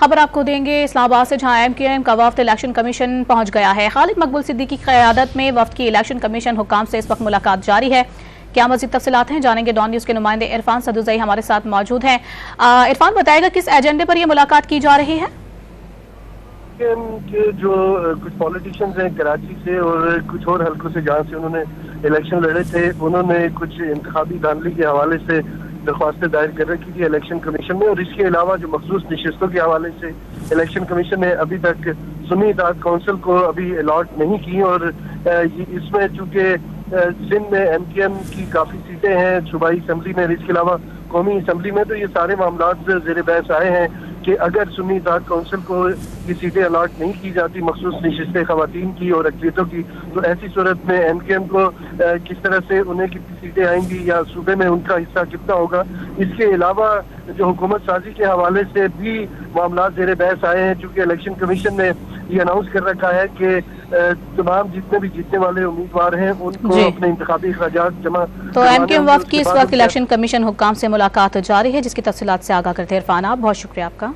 खबर आपको देंगे इस्लामाबाद से, जहां MQM का वफ्द इलेक्शन कमीशन पहुंच गया है। खालिद मकबूल सिद्दीकी की क़यादत में वफ्द की इलेक्शन कमीशन हुक्काम से इस वक्त मुलाकात जारी है। क्या मज़ीद तफसीलात हैं, जानेंगे। डॉन न्यूज़ के नुमाइंदे इरफान सदुज़ई हमारे साथ मौजूद हैं। इरफान, बताएगा किस एजेंडे पर यह मुलाकात की जा रही है? के जो कुछ पॉलिटिशियंस हैं कराची से और कुछ और हल्कों से जहाँ से उन्होंने इलेक्शन लड़े थे, उन्होंने कुछ इंतखाबी धांधली के हवाले से दरख्वास्तें दायर कर रखी थी इलेक्शन कमीशन में। और इसके अलावा जो मखसूस नशिस्तों के हवाले से इलेक्शन कमीशन ने अभी तक सुन्नी इत्तेहाद काउंसिल को अभी अलॉट नहीं की। और इसमें चूंकि सिंध में MQM की काफ़ी सीटें हैं सूबाई असम्बली में, इसके अलावा कौमी असम्बली में, तो ये सारे मामला ज़ेर बहस आए हैं कि अगर सुन्नी इत्तेहाद काउंसिल को ये सीटें अलॉट नहीं की जाती मखसूस नशिस्तें ख़वातीन की और अक़लियतों की, तो ऐसी सूरत में MQM को किस तरह से उन्हें कितनी सीटें आएंगी या सूबे में उनका हिस्सा कितना होगा। इसके अलावा जो हुकूमत साजी के हवाले से भी मामला ज़ेर बहस आए हैं, चूँकि इलेक्शन कमीशन ने ये अनाउंस कर रखा है कि तमाम जितने भी जीतने वाले उम्मीदवार हैं उनको अपने इंतखाबी अखराजात जमा। तो MQM वफ्द की इस वक्त इलेक्शन कमीशन हुक्काम से मुलाकात जारी है, जिसकी तफसीलात से आगाह करते हैं इरफान। आप बहुत शुक्रिया आपका।